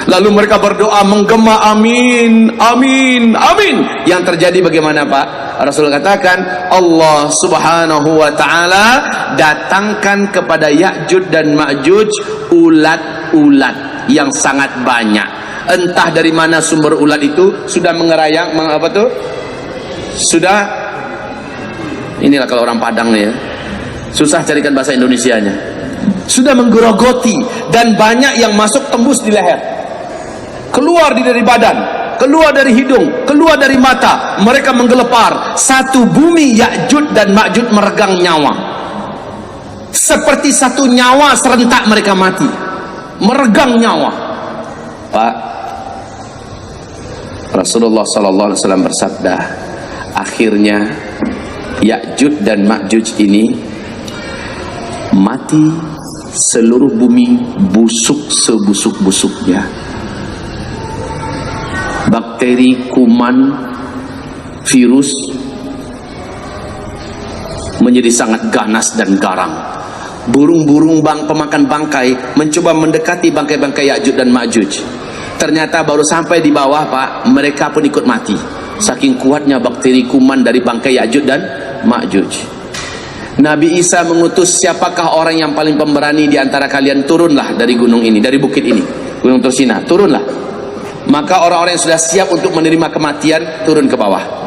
Lalu mereka berdoa menggema amin, amin, amin. Yang terjadi bagaimana, Pak? Rasul katakan, Allah Subhanahu wa taala datangkan kepada Ya'juj dan Ma'juj ulat-ulat yang sangat banyak. Entah dari mana sumber ulat itu, sudah mengerayang, sudah, inilah kalau orang Padang nih ya, susah carikan bahasa Indonesianya, sudah menggerogoti, dan banyak yang masuk tembus di leher. keluar dari badan, keluar dari hidung, keluar dari mata. Mereka menggelepar. Satu bumi Ya'juj dan Ma'juj meregang nyawa. Seperti satu nyawa serentak mereka mati. Meregang nyawa. Pak, Rasulullah SAW bersabda, akhirnya Ya'juj dan Ma'juj ini mati, seluruh bumi busuk sebusuk-busuknya. Bakteri, kuman, virus menjadi sangat ganas dan garang. Burung-burung pemakan bangkai mencoba mendekati bangkai-bangkai Ya'juj dan Ma'juj. Ternyata baru sampai di bawah, Pak, mereka pun ikut mati. Saking kuatnya bakteri kuman dari bangkai Ya'juj dan Ma'juj. Nabi Isa mengutus, siapakah orang yang paling pemberani di antara kalian, turunlah dari gunung ini, dari bukit ini, Gunung Tursina, turunlah. Maka orang-orang yang sudah siap untuk menerima kematian turun ke bawah.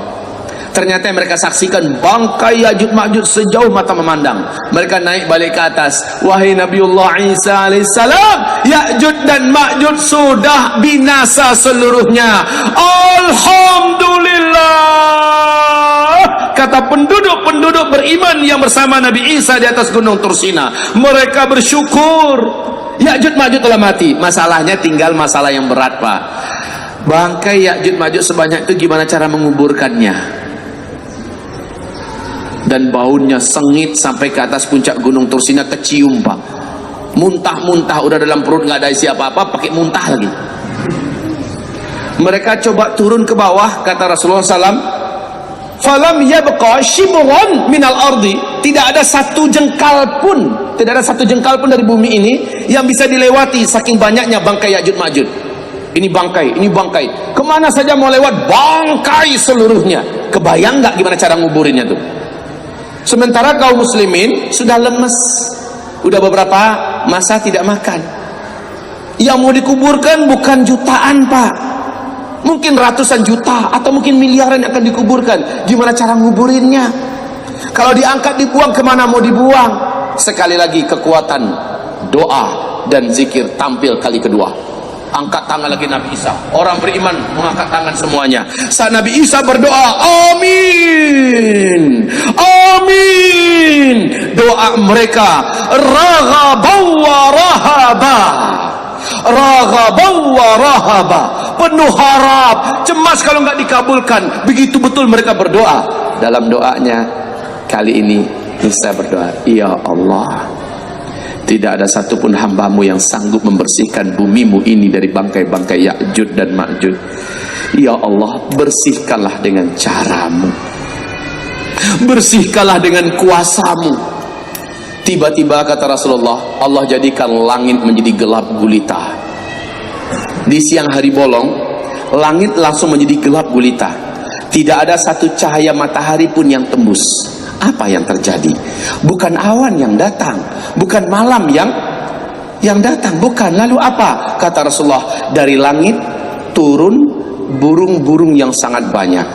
Ternyata yang mereka saksikan bangkai Ya'juj Ma'juj sejauh mata memandang. Mereka naik balik ke atas. Wahai Nabiullah Isa alaihissalam, Ya'juj dan Ma'juj sudah binasa seluruhnya. Alhamdulillah, kata penduduk-penduduk beriman yang bersama Nabi Isa di atas Gunung Tursina. Mereka bersyukur. Ya'juj Ma'juj telah mati. Masalahnya tinggal masalah yang berat, Pak. Bangkai Ya'juj Ma'juj sebanyak itu gimana cara menguburkannya? Dan baunya sengit sampai ke atas puncak Gunung Tursina, kecium, Pak. Muntah-muntah, udah dalam perut nggak ada isi apa-apa, pakai muntah lagi. Mereka coba turun ke bawah, kata Rasulullah SAW, falam yabqa shibran minal ardi, tidak ada satu jengkal pun, tidak ada satu jengkal pun dari bumi ini yang bisa dilewati saking banyaknya bangkai Ya'juj Ma'juj. Ini bangkai, kemana saja mau lewat bangkai seluruhnya. Kebayang nggak gimana cara nguburinnya tuh? Sementara kaum muslimin sudah lemes, udah beberapa masa tidak makan. Yang mau dikuburkan bukan jutaan, Pak, mungkin ratusan juta atau mungkin miliaran yang akan dikuburkan. Gimana cara nguburinnya? Kalau diangkat dibuang, kemana mau dibuang? Sekali lagi kekuatan doa dan zikir tampil kali kedua. Angkat tangan lagi Nabi Isa. Orang beriman mengangkat tangan semuanya. Saat Nabi Isa berdoa, amin, amin, doa mereka raghabaw wa rahaba, raghabaw wa rahaba, penuh harap, cemas kalau nggak dikabulkan. Begitu betul mereka berdoa. Dalam doanya kali ini Isa berdoa, ya Allah, tidak ada satupun hambamu yang sanggup membersihkan bumimu ini dari bangkai-bangkai Ya'juj dan Ma'juj. Ya Allah, bersihkanlah dengan caramu, bersihkanlah dengan kuasamu. Tiba-tiba kata Rasulullah, Allah jadikan langit menjadi gelap gulita. Di siang hari bolong, langit langsung menjadi gelap gulita. Tidak ada satu cahaya matahari pun yang tembus. Apa yang terjadi? Bukan awan yang datang, bukan malam yang datang, bukan. Lalu apa? Kata Rasulullah, dari langit turun burung-burung yang sangat banyak.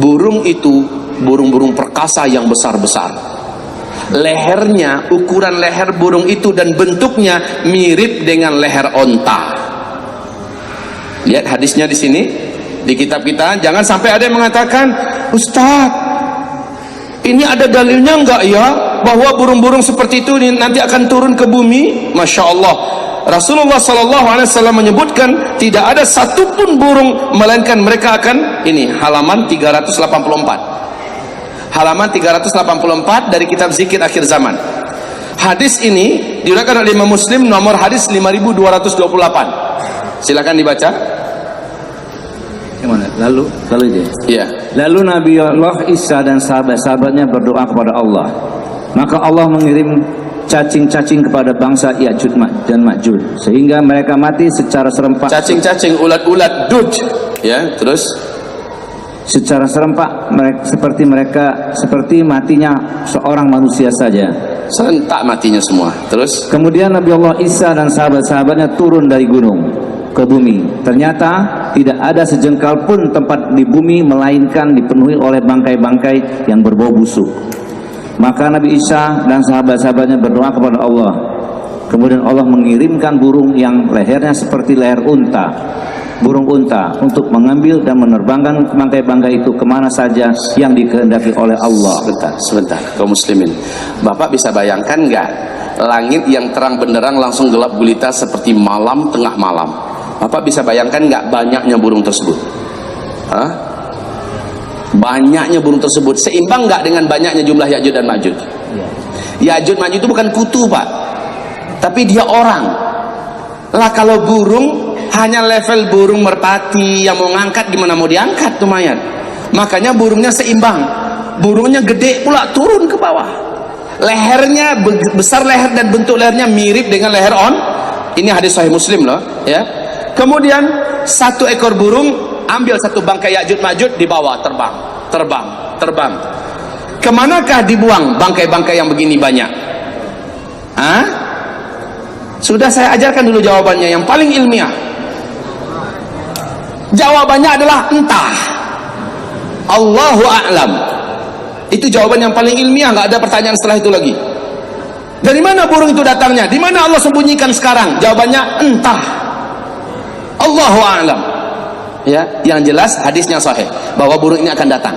Burung itu burung-burung perkasa yang besar-besar. Lehernya, ukuran leher burung itu dan bentuknya mirip dengan leher onta. Lihat hadisnya di sini di kitab kita. Jangan sampai ada yang mengatakan, Ustaz, ini ada dalilnya enggak ya bahwa burung-burung seperti itu nanti akan turun ke bumi? Masya Allah, Rasulullah SAW menyebutkan tidak ada satupun burung melainkan mereka akan, ini halaman 384, halaman 384 dari kitab Zikir Akhir Zaman. Hadis ini diriwayatkan oleh Imam Muslim, nomor hadis 5228. Silakan dibaca. Lalu aja. Iya. Lalu Nabi Allah Isa dan sahabat-sahabatnya berdoa kepada Allah. Maka Allah mengirim cacing-cacing kepada bangsa Ya'juj dan Ma'juj sehingga mereka mati secara serempak. Cacing-cacing, ulat-ulat, duj. Ya, terus secara serempak seperti matinya seorang manusia saja. Serentak matinya semua. Terus Kemudian Nabi Allah Isa dan sahabat-sahabatnya turun dari gunung ke bumi. Ternyata tidak ada sejengkal pun tempat di bumi melainkan dipenuhi oleh bangkai-bangkai yang berbau busuk. Maka Nabi Isa dan sahabat-sahabatnya berdoa kepada Allah, Kemudian Allah mengirimkan burung yang lehernya seperti leher unta, burung unta, untuk mengambil dan menerbangkan bangkai-bangkai itu kemana saja yang dikehendaki oleh Allah. Sebentar, kaum muslimin. Bapak bisa bayangkan nggak? Langit yang terang benderang langsung gelap gulita seperti malam tengah malam. Bapak bisa bayangkan nggak banyaknya burung tersebut? Hah? Banyaknya burung tersebut seimbang nggak dengan banyaknya jumlah Ya'juj dan Ma'juj? Ya'juj Ma'juj itu bukan kutu, Pak, tapi dia orang. Lah kalau burung hanya level burung merpati yang mau ngangkat, gimana mau diangkat tuh mayat? Makanya burungnya seimbang. Burungnya gede pula turun ke bawah. Lehernya besar, leher dan bentuk lehernya mirip dengan leher on. Ini hadis sahih Muslim loh, ya. Kemudian satu ekor burung ambil satu bangkai Ya'juj Ma'juj, dibawa terbang. Kemanakah dibuang bangkai-bangkai yang begini banyak? Hah? Sudah saya ajarkan dulu jawabannya yang paling ilmiah. Jawabannya adalah entah. Allahu a'lam. Itu jawaban yang paling ilmiah, nggak ada pertanyaan setelah itu lagi. Dari mana burung itu datangnya? Di mana Allah sembunyikan sekarang? Jawabannya entah. Allahu a'lam. Ya, yang jelas hadisnya sahih bahwa burung ini akan datang.